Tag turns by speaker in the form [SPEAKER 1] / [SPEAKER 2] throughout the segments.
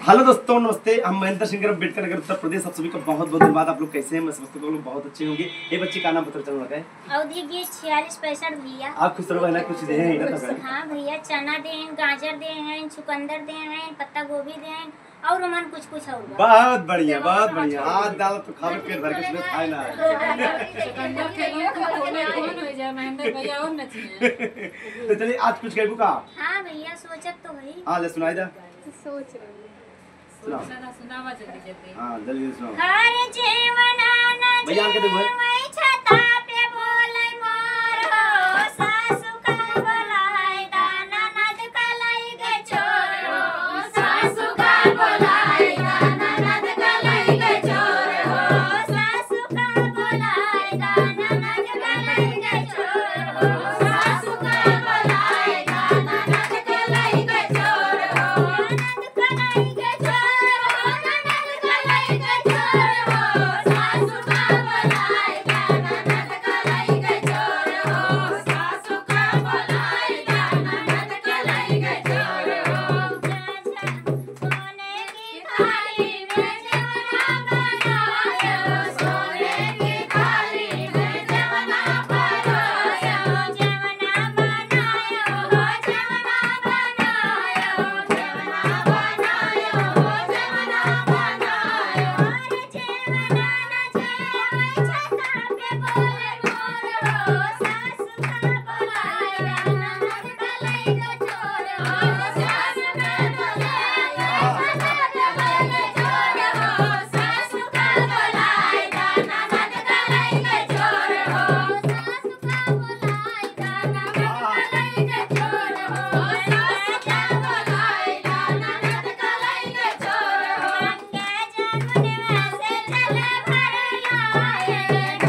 [SPEAKER 1] Hello दोस्तों, नमस्ते। हम महेंद्र सिंह अम्बेडकर नगर उत्तर प्रदेश। आप सभी को बहुत बहुत धन्यवाद। आप लोग कैसे हैं? मैं समझता हूँ आप लोग बहुत अच्छे होंगे। ये बच्चे का नाम पता चल रहा है
[SPEAKER 2] अवधि ये 46-65 भैया।
[SPEAKER 1] आप खुश रहो ना, कुछ दे हैं ना?
[SPEAKER 2] हाँ भैया, चना दे हैं, गाजर दे हैं, चुकंदर दे हैं, पत्ता गोभी दे हैं और मन कुछ कुछ और।
[SPEAKER 1] बहुत बढ़िया, बहुत बढ़िया। हाथ डाल तो खाओ, पेट भर के खाए ना। तो चलिए आज कुछ कहबू का।
[SPEAKER 2] हाँ भैया, सोचत तो वही।
[SPEAKER 1] हाँ, ले सुनाई दे।
[SPEAKER 2] सोच रही
[SPEAKER 3] सुनावा जल्दी जल्दी।
[SPEAKER 1] हाँ, जल्दी सुनाओ।
[SPEAKER 2] हर जीवना न
[SPEAKER 1] भैया आके देखो।
[SPEAKER 2] जीवई छता पे बोलै मोर हो, सासु का बोलाई दाना नद कलाई गे छोर हो, सासु का बोलाई दाना नद कलाई गे छोर हो, सासु का बोलाई दाना नद कलाई गे छोर हो, सासु का बोलाई दाना नद कलाई गे छोर हो, नद कलाई गे छोर हो, नद कलाई गे छोर हो, सासु का बोलाई दाना नद कलाई गे छोर हो, सासु का बोलाई दाना नद कलाई गे छोर हो, सोने की थाली में जवना बनायो, सोने की थाली में जवना परोयो, जवना बनायो हो, जवना बनायो, जवना बनायो हो, जवना बनायो। अरे जवना न जेवै छता पे बोले मोर हो, सासु का बोलाई दाना नद कलाई गे छोर हो, सासु का बोलाई दाना नद कलाई गे छोर हो, सासु का बोलाई दाना नद कलाई गे छोर हो, सासु का बोलाई दाना नद कलाई गे छोर हो, सासु का बोलाई दाना नद कलाई गे छोर हो।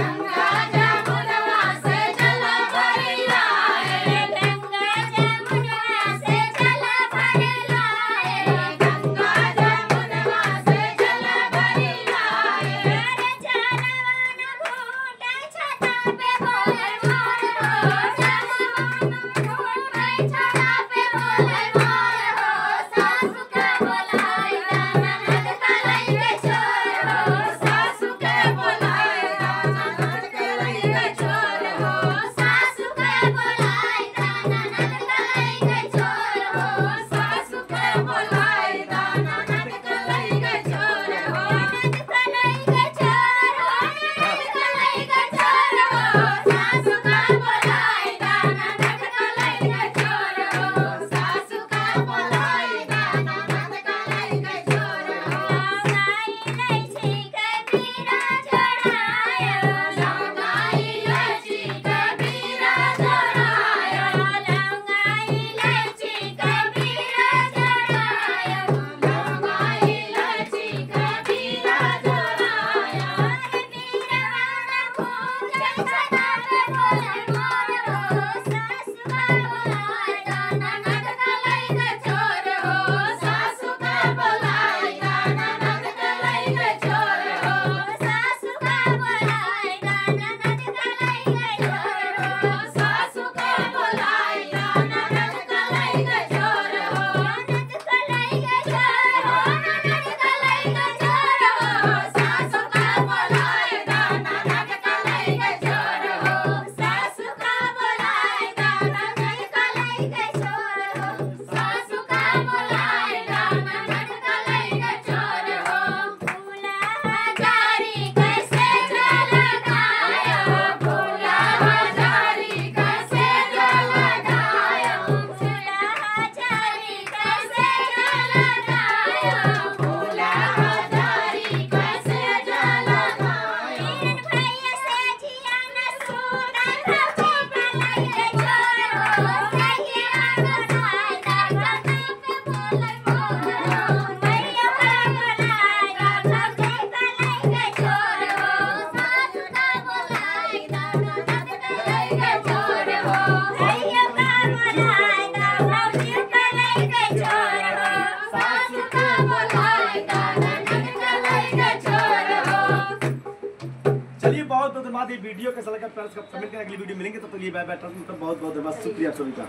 [SPEAKER 2] गंगा जमुनवा से जल भर लाए, गंगा जमुनवा से जल भर लाए, गंगा जमुनवा से जल भर लाए, गंगा जमुनवा से जल भर लाए। अरे जलवा न घूटे छता पे बोले मोर हो, जलवा न घूटे छता पे बोले मोर हो, सासु का बोलाई दाना नद कलाई गे छोर हो, सासु का बोलाई दाना नद कलाई गे छोर हो, सासु का बोलाई दाना नद कलाई गे छोर हो, सासु का बोलाई दाना नद कलाई गे छोर हो, नद कलाई गे छोर हो, नद कलाई गे छोर हो, सासु का बोलाई दाना नद कलाई गे छोर हो, सासु का बोलाई दाना नद कलाई गे छोर हो। साई लैची कबीरा जोड़ायो, लौंगाई लैची कबीरा जोड़ायो, लौंगाई लैची कबीरा जोड़ायो, लौंगाई लैची कबीरा जोड़ायो। अरे बीरवा न घूटे छता पे बोले मोर हो, सासु का बोलाई दाना नद कलाई गे छोर हो, सासु का बोलाई दाना नद कलाई गे छोर हो, सासु का बोलाई दाना नद कलाई गे छोर हो, सासु का बोलाई दाना नद कलाई गे छोर हो, नद कलाई गे छोर हो, नद कलाई गे छोर हो, सासु का बोलाई दाना नद कलाई गे छोर हो, सासु का बोलाई दाना नद कलाई गे छोर हो, सासु का बोलाई दाना नद कलाई गे छोर हो। फूला हजारी कैसे जल लगायो, फूला हजारी कैसे जल लगायो, फूला हजारी कैसे जल लगायो, फूला हजारी कैसे जल लगायो। हिरन भैया से जिया न सूतल रहो, बोलाई गे छोर हो, कहिया बोलाई दाना पे बोले मोर हो, भैया बोलाई दाना पे बोलाई गे छोर हो, सासु का बोलाई दाना नद कलाई गे छोर हो, भैया बोलाई दाना पे बोलाई गे छोर हो, सासु का बोलाई दाना नद कलाई गे छोर हो।
[SPEAKER 1] चलिए, बहुत बहुत धन्यवाद। ये वीडियो कैसा लगा प्यार से कमेंट करें। अगली वीडियो मिलेंगे, तब तक लिए बाय बाय। बहुत बहुत धन्यवाद, शुक्रिया आप सभी का।